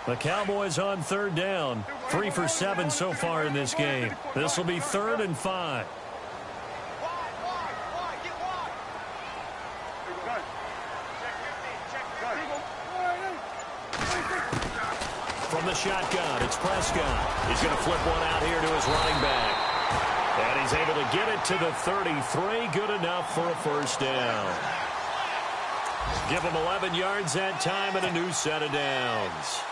B: The Cowboys on third down. 3 for 7 so far in this game. This will be 3rd and 5. From the shotgun, it's Prescott. He's going to flip one out here to his running back. And he's able to get it to the 33. Good enough for a first down. Give him 11 yards that time and a new set of downs.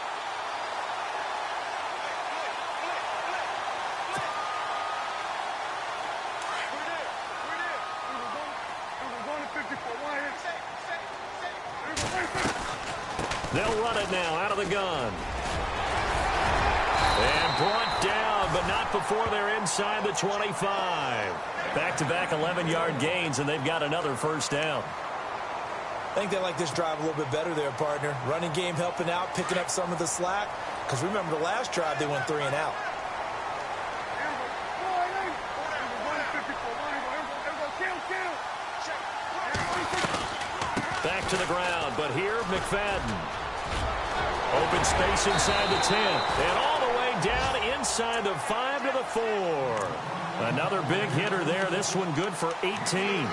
B: They'll run it now out of the gun. And brought down, but not before they're inside the 25. Back-to-back 11-yard gains, and they've got another first down.
C: I think they like this drive a little bit better there, partner. Running game helping out, picking up some of the slack. Because remember the last drive, they went 3 and out.
B: Back to the ground, but here, McFadden. Open space inside the 10. And all the way down inside the 5 to the 4. Another big hitter there. This one good for 18.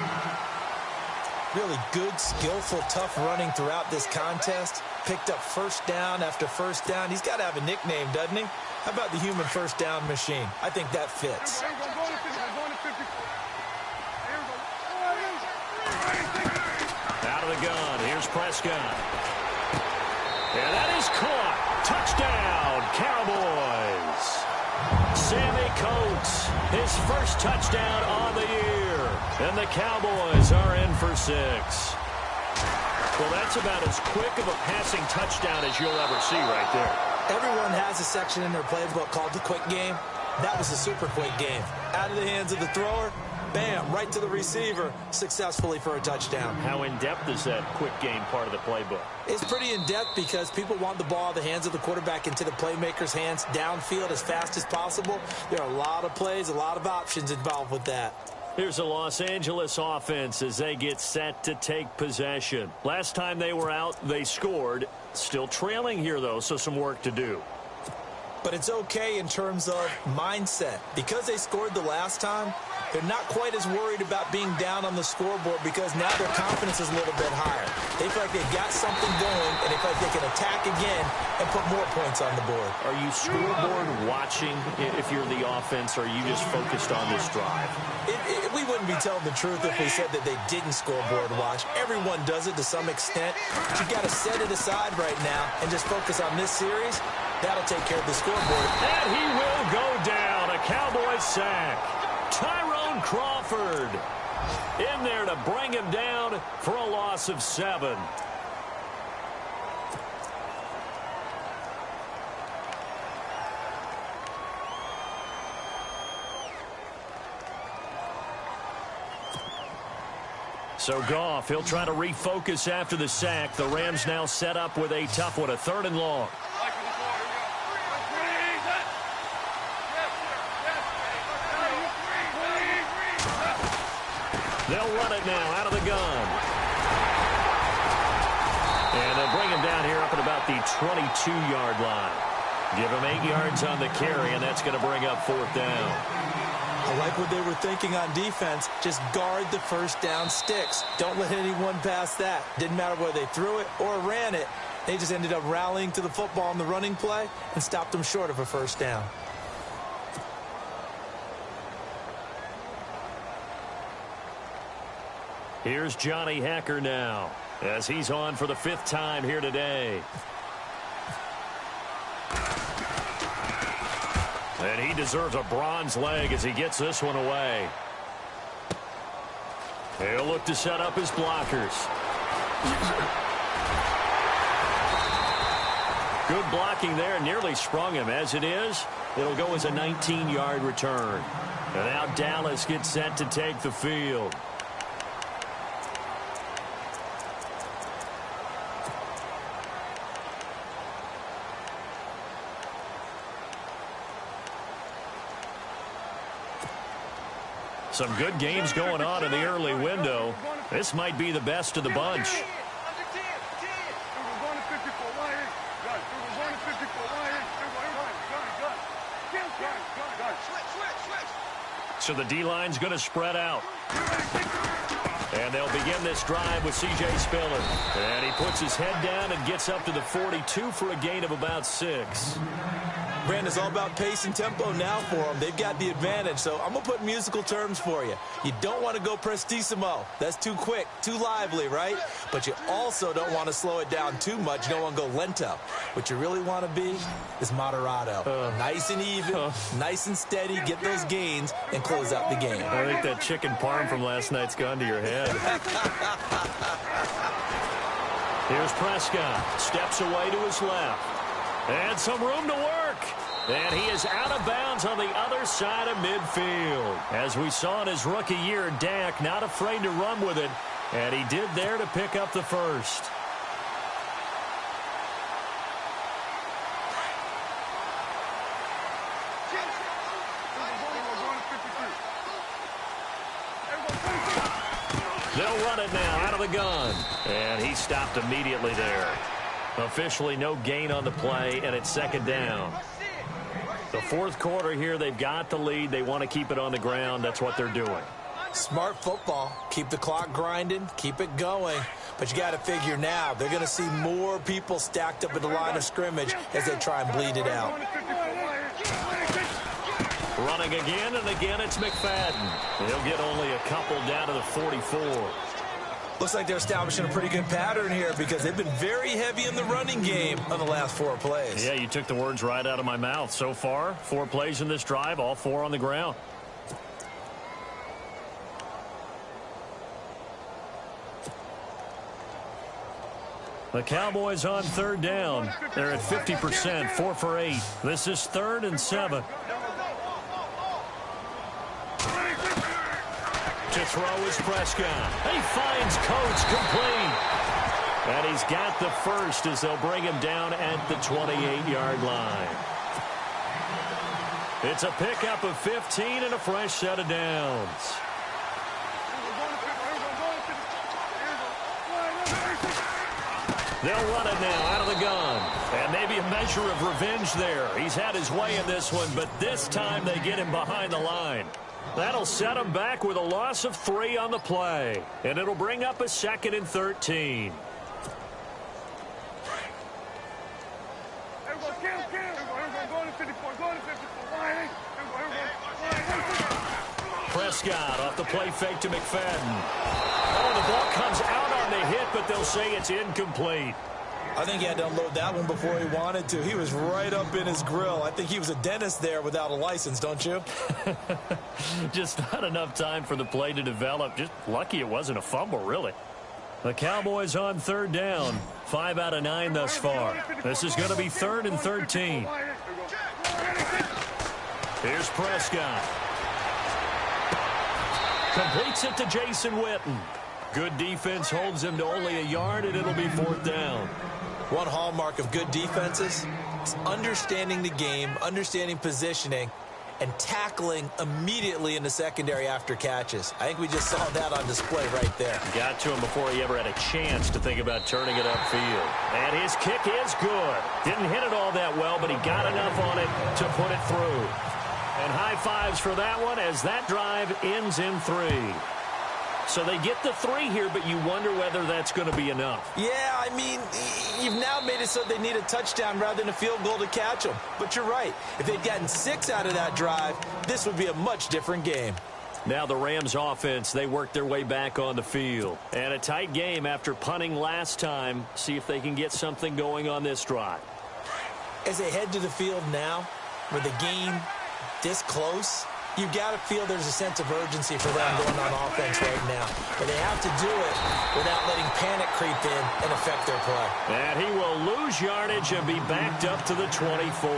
C: Really good, skillful, tough running throughout this contest. Picked up first down after first down. He's got to have a nickname, doesn't he? How about the human first down machine? I think that fits.
B: Out of the gun. Here's Prescott. And that is caught. Touchdown, Cowboys. Sammy Coates, his first touchdown on the year. And the Cowboys are in for 6. Well, that's about as quick of a passing touchdown as you'll ever see right there.
C: Everyone has a section in their playbook called the quick game. That was a super quick game. Out of the hands of the thrower, bam, right to the receiver, successfully for a touchdown.
B: How in-depth is that quick game part of the playbook?
C: It's pretty in-depth because people want the ball out of the hands of the quarterback into the playmaker's hands downfield as fast as possible. There are a lot of plays, a lot of options involved with that.
B: Here's the Los Angeles offense as they get set to take possession. Last time they were out, they scored. Still trailing here, though, so some work to do.
C: But it's okay in terms of mindset. Because they scored the last time, they're not quite as worried about being down on the scoreboard because now their confidence is a little bit higher. They feel like they've got something going, and they feel like they can attack again and put more points on the board.
B: Are you scoreboard watching if you're the offense, or are you just focused on this drive?
C: We wouldn't be telling the truth if we said that they didn't scoreboard watch. Everyone does it to some extent. But you've got to set it aside right now and just focus on this series. That'll take care of the scoreboard.
B: And he will go down. A Cowboys sack. Tyrone Crawford in there to bring him down for a loss of 7. So Goff, he'll try to refocus after the sack. The Rams now set up with a tough one, a 3rd and long. They'll run it now out of the gun. the 22-yard line. Give him 8 yards on the carry, and that's going to bring up 4th down.
C: I like what they were thinking on defense. Just guard the first down sticks. Don't let anyone pass that. Didn't matter whether they threw it or ran it. They just ended up rallying to the football on the running play and stopped them short of a first down.
B: Here's Johnny Hacker now as he's on for the 5th time here today. And he deserves a bronze leg as he gets this one away. He'll look to set up his blockers. Good blocking there. Nearly sprung him. As it is, it'll go as a 19-yard return. And now Dallas gets set to take the field. Some good games going on in the early window. This might be the best of the bunch. So the D-line's going to spread out. And they'll begin this drive with C.J. Spiller. And he puts his head down and gets up to the 42 for a gain of about 6.
C: Brandon, it's all about pace and tempo now for them. They've got the advantage, so I'm going to put musical terms for you. You don't want to go prestissimo. That's too quick, too lively, right? But you also don't want to slow it down too much. You don't want to go lento. What you really want to be is moderato. Nice and even, nice and steady, get those gains, and close out the game.
B: I think that chicken parm from last night's gone to your head. Here's Prescott. Steps away to his left. And some room to work. And he is out of bounds on the other side of midfield. As we saw in his rookie year, Dak not afraid to run with it. And he did there to pick up the first. They'll run it now out of the gun. And he stopped immediately there. Officially no gain on the play, and it's 2nd down. The 4th quarter here, they've got the lead. They want to keep it on the ground. That's what they're doing.
C: Smart football. Keep the clock grinding. Keep it going. But you got to figure now, they're going to see more people stacked up at the line of scrimmage as they try and bleed it out.
B: Running again, and again it's McFadden. He'll get only a couple down to the 44.
C: Looks like they're establishing a pretty good pattern here because they've been very heavy in the running game on the last 4 plays.
B: Yeah, you took the words right out of my mouth. So far, 4 plays in this drive, all 4 on the ground. The Cowboys on 3rd down. They're at 50%, 4 for 8. This is 3rd and 7. To throw is Prescott. He finds Coates complete. And he's got the first as they'll bring him down at the 28-yard line. It's a pickup of 15 and a fresh set of downs. They'll run it now out of the gun. And maybe a measure of revenge there. He's had his way in this one, but this time they get him behind the line. That'll set him back with a loss of 3 on the play. And it'll bring up a 2nd and 13. Prescott off the play fake to McFadden. Oh, the ball comes out on the hit, but they'll say it's incomplete.
C: I think he had to unload that one before he wanted to. He was right up in his grill. I think he was a dentist there without a license, don't you?
B: Just not enough time for the play to develop. Just lucky it wasn't a fumble, really. The Cowboys on 3rd down. 5 out of 9 thus far. This is going to be 3rd and 13. Here's Prescott. Completes it to Jason Witten. Good defense holds him to only a yard, and it'll be 4th down.
C: One hallmark of good defenses is understanding the game, understanding positioning, and tackling immediately in the secondary after catches. I think we just saw that on display right there.
B: Got to him before he ever had a chance to think about turning it upfield. And his kick is good. Didn't hit it all that well, but he got enough on it to put it through. And high fives for that one as that drive ends in 3. So they get the 3 here, but you wonder whether that's going to be enough.
C: Yeah, I mean, you've now made it so they need a touchdown rather than a field goal to catch them. But you're right. If they'd gotten 6 out of that drive, this would be a much different game.
B: Now the Rams offense, they work their way back on the field. And a tight game after punting last time. See if they can get something going on this drive.
C: As they head to the field now, with the game this close, you've got to feel there's a sense of urgency for them going on offense right now. But they have to do it without letting panic creep in and affect their play.
B: And he will lose yardage and be backed up to the 24.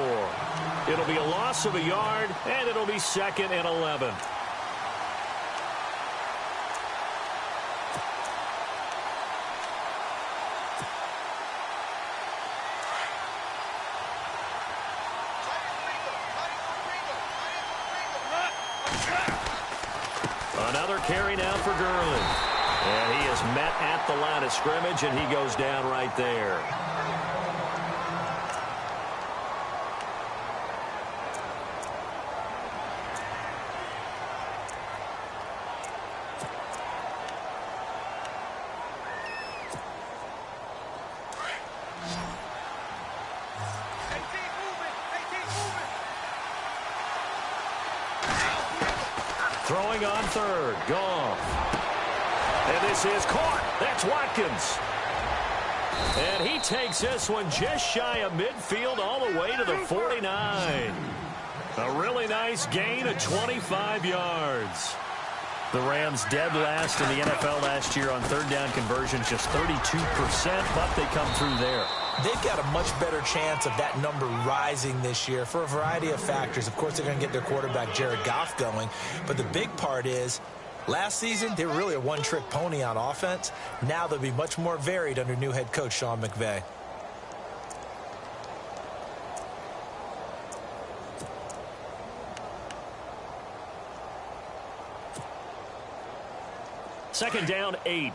B: It'll be a loss of a yard, and it'll be 2nd and 11. Another carry now for Gurley. And he is met at the line of scrimmage, and he goes down right there. Throwing on 3rd. Goff. And this is caught. That's Watkins. And he takes this one just shy of midfield all the way to the 49. A really nice gain of 25 yards. The Rams dead last in the NFL last year on 3rd down conversions, just 32%, but they come through there.
C: They've got a much better chance of that number rising this year for a variety of factors. Of course, they're going to get their quarterback, Jared Goff, going. But the big part is, last season, they were really a one-trick pony on offense. Now they'll be much more varied under new head coach Sean McVay.
B: Second down, 8.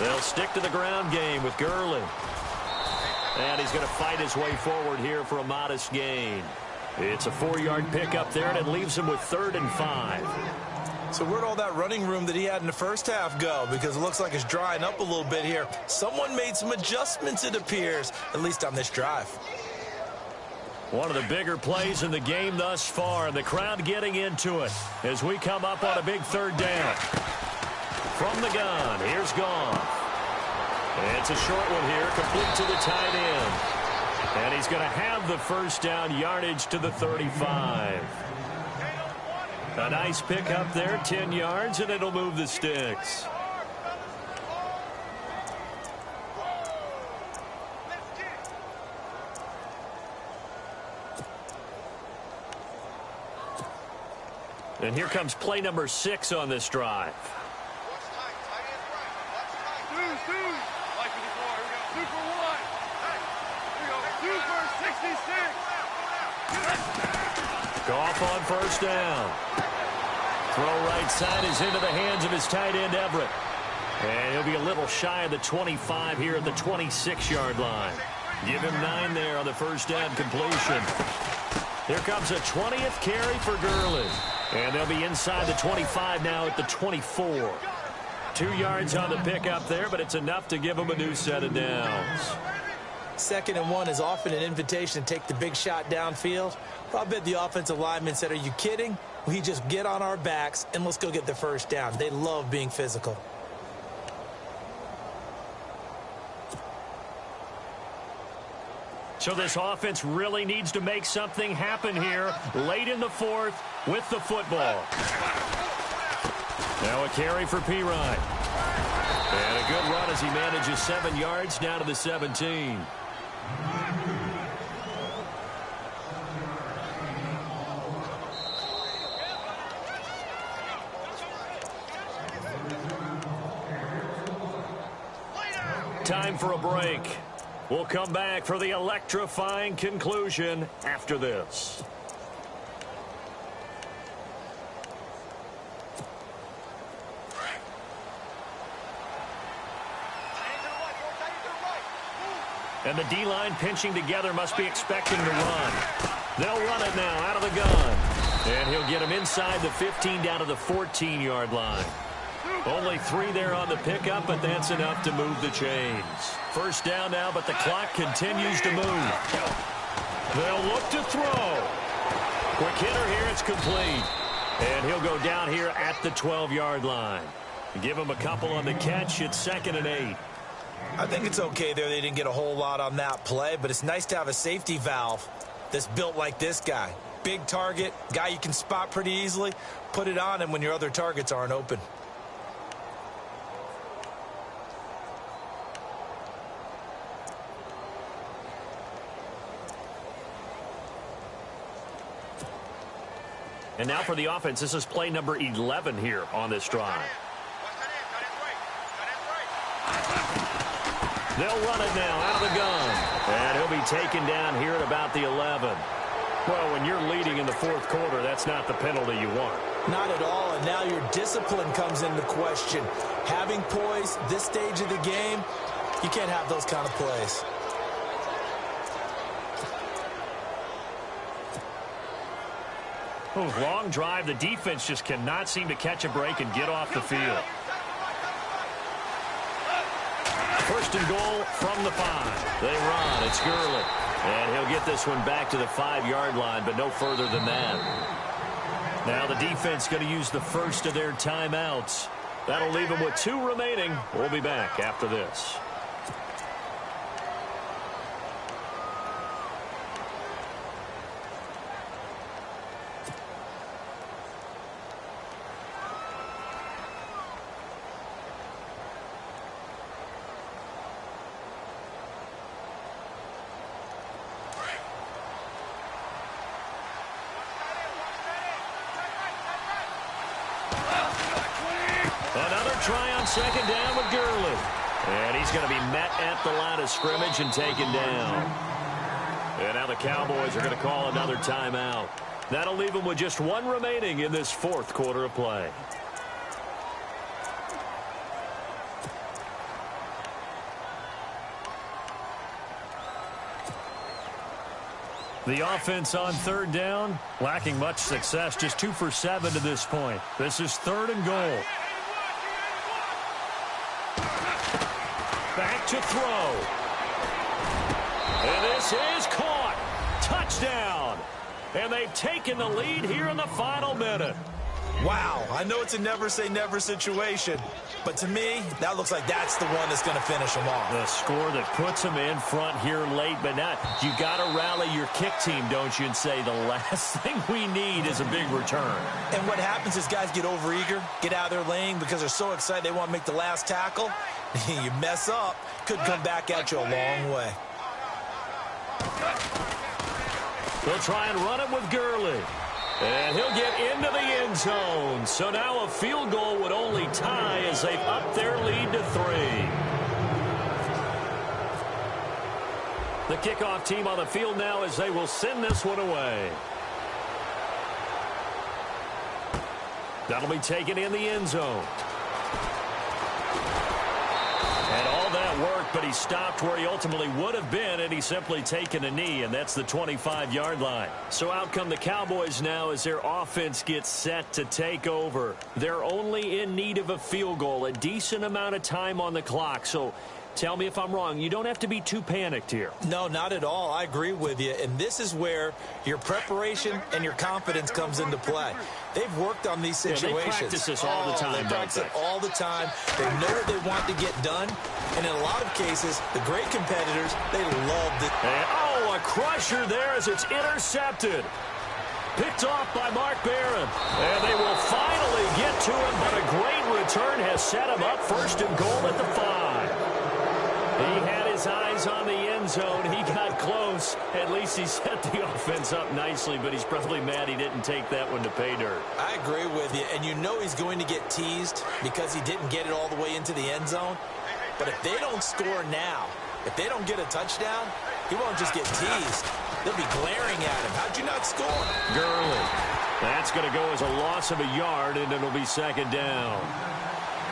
B: They'll stick to the ground game with Gurley. And he's going to fight his way forward here for a modest gain. It's a 4-yard pickup there, and it leaves him with 3rd and 5.
C: So where'd all that running room that he had in the first half go? Because it looks like it's drying up a little bit here. Someone made some adjustments, it appears, at least on this drive.
B: One of the bigger plays in the game thus far, and the crowd getting into it as we come up on a big 3rd down. From the gun, here's Goff. It's a short one here, complete to the tight end. And he's going to have the first down, yardage to the 35. A nice pickup there, 10 yards, and it'll move the sticks. And here comes play number 6 on this drive. Goff on first down. Throw right side is into the hands of his tight end, Everett. And he'll be a little shy of the 25 here at the 26-yard line. Give him 9 there on the first down completion. Here comes a 20th carry for Gurley. And they'll be inside the 25 now at the 24. 2 yards on the pickup there, but it's enough to give him a new set of downs.
C: 2nd and 1 is often an invitation to take the big shot downfield. Well, I bet the offensive lineman said, are you kidding? We just get on our backs and let's go get the first down. They love being physical.
B: So this offense really needs to make something happen here late in the 4th with the football. Now a carry for Pirine. And a good run as he manages 7 yards down to the 17. Time for a break. We'll come back for the electrifying conclusion after this. And the D-line pinching together must be expecting to run. They'll run it now out of the gun. And he'll get him inside the 15 down to the 14-yard line. Only 3 there on the pickup, but that's enough to move the chains. First down now, but the clock continues to move. They'll look to throw. Quick hitter here, it's complete. And he'll go down here at the 12-yard line. Give him a couple on the catch. It's 2nd and 8.
C: I think it's okay there. They didn't get a whole lot on that play, but it's nice to have a safety valve that's built like this guy. Big target, guy you can spot pretty easily. Put it on him when your other targets aren't open.
B: And now for the offense, this is play number 11 here on this drive. They'll run it now out of the gun. And he'll be taken down here at about the 11. Well, when you're leading in the 4th quarter, that's not the penalty you want.
C: Not at all, and now your discipline comes into question. Having poise this stage of the game, you can't have those kind of plays.
B: Oh, long drive. The defense just cannot seem to catch a break and get off the field. 1st and goal from the 5. They run. It's Gurley. And he'll get this one back to the 5-yard line, but no further than that. Now the defense going to use the first of their timeouts. That'll leave them with 2 remaining. We'll be back after this. Another try on 2nd down with Gurley. And he's going to be met at the line of scrimmage and taken down. And now the Cowboys are going to call another timeout. That'll leave them with just 1 remaining in this 4th quarter of play. The offense on 3rd down, lacking much success, just 2 for 7 to this point. This is 3rd and goal. Back to throw. And this is caught. Touchdown. And they've taken the lead here in the final minute.
C: Wow, I know it's a never-say-never situation, but to me, that looks like that's the one that's going to finish them off.
B: The score that puts them in front here late, but now you got to rally your kick team, don't you, and say the last thing we need is a big return.
C: And what happens is guys get overeager, get out of their lane because they're so excited they want to make the last tackle. You mess up, could come back at you a long way.
B: They'll try and run it with Gurley. And he'll get into the end zone. So now a field goal would only tie as they've upped their lead to 3. The kickoff team on the field now as they will send this one away. That'll be taken in the end zone. And all that worked, but he stopped where he ultimately would have been, and he's simply taken a knee, and that's the 25-yard line. So out come the Cowboys now as their offense gets set to take over. They're only in need of a field goal, a decent amount of time on the clock. So tell me if I'm wrong. You don't have to be too panicked here.
C: No, not at all. I agree with you. And this is where your preparation and your confidence comes into play. They've worked on these situations.
B: Yeah, they practice this all the time,
C: They practice it all the time. They know what they want to get done. And in a lot of cases, the great competitors, they love it.
B: And, a crusher there as it's intercepted. Picked off by Mark Barron. And they will finally get to him, but a great return has set him up 1st and goal at the 5. He had his eyes on the end zone. He got close. At least he set the offense up nicely, but he's probably mad he didn't take that one to pay dirt.
C: I agree with you, and you know he's going to get teased because he didn't get it all the way into the end zone. But if they don't score now, if they don't get a touchdown, he won't just get teased. They'll be glaring at him. How'd you not score?
B: Gurley. That's going to go as a loss of a yard, and it'll be second down.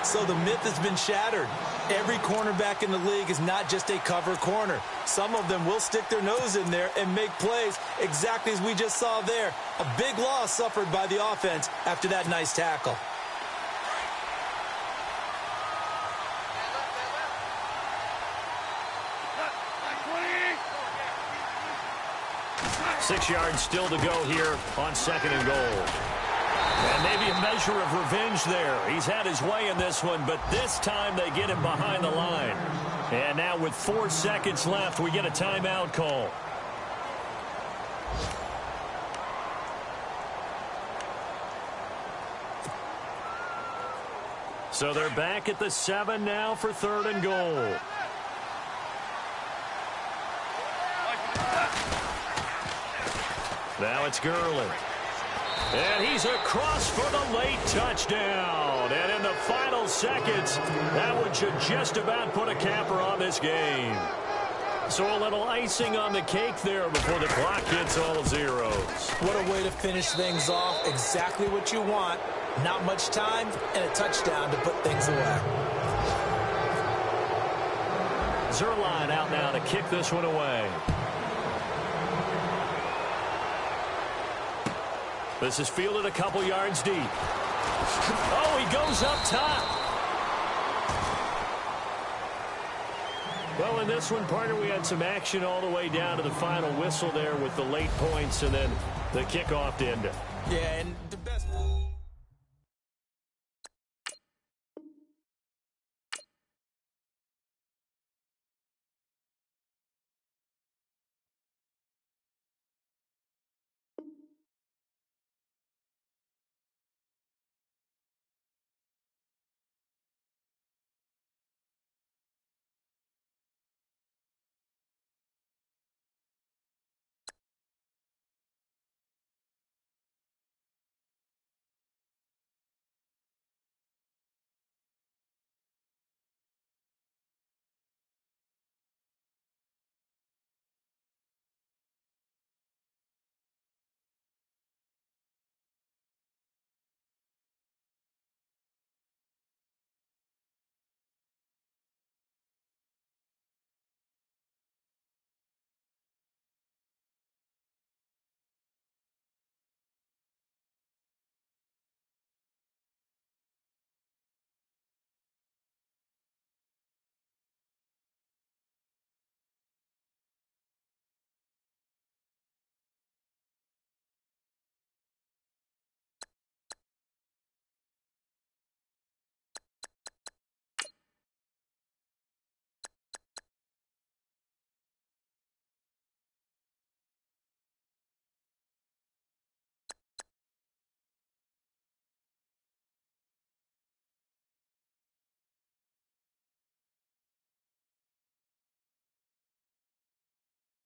C: So the myth has been shattered. Every cornerback in the league is not just a cover corner. Some of them will stick their nose in there and make plays exactly as we just saw there. A big loss suffered by the offense after that nice tackle.
B: Six yards still to go here on second and goal. And maybe a measure of revenge there. He's had his way in this one, but this time they get him behind the line. And now with 4 seconds left, we get a timeout call. So they're back at the 7 now for third and goal. Now it's Gurley. And he's across for the late touchdown. And in the final seconds, that one should just about put a capper on this game. So a little icing on the cake there before the clock hits all zeros.
C: What a way to finish things off. Exactly what you want. Not much time and a touchdown to put things away.
B: Zerline out now to kick this one away. This is fielded a couple yards deep. Oh, he goes up top. Well, in this one, partner, we had some action all the way down to the final whistle there with the late points and then the kickoff to end it.
C: Yeah, and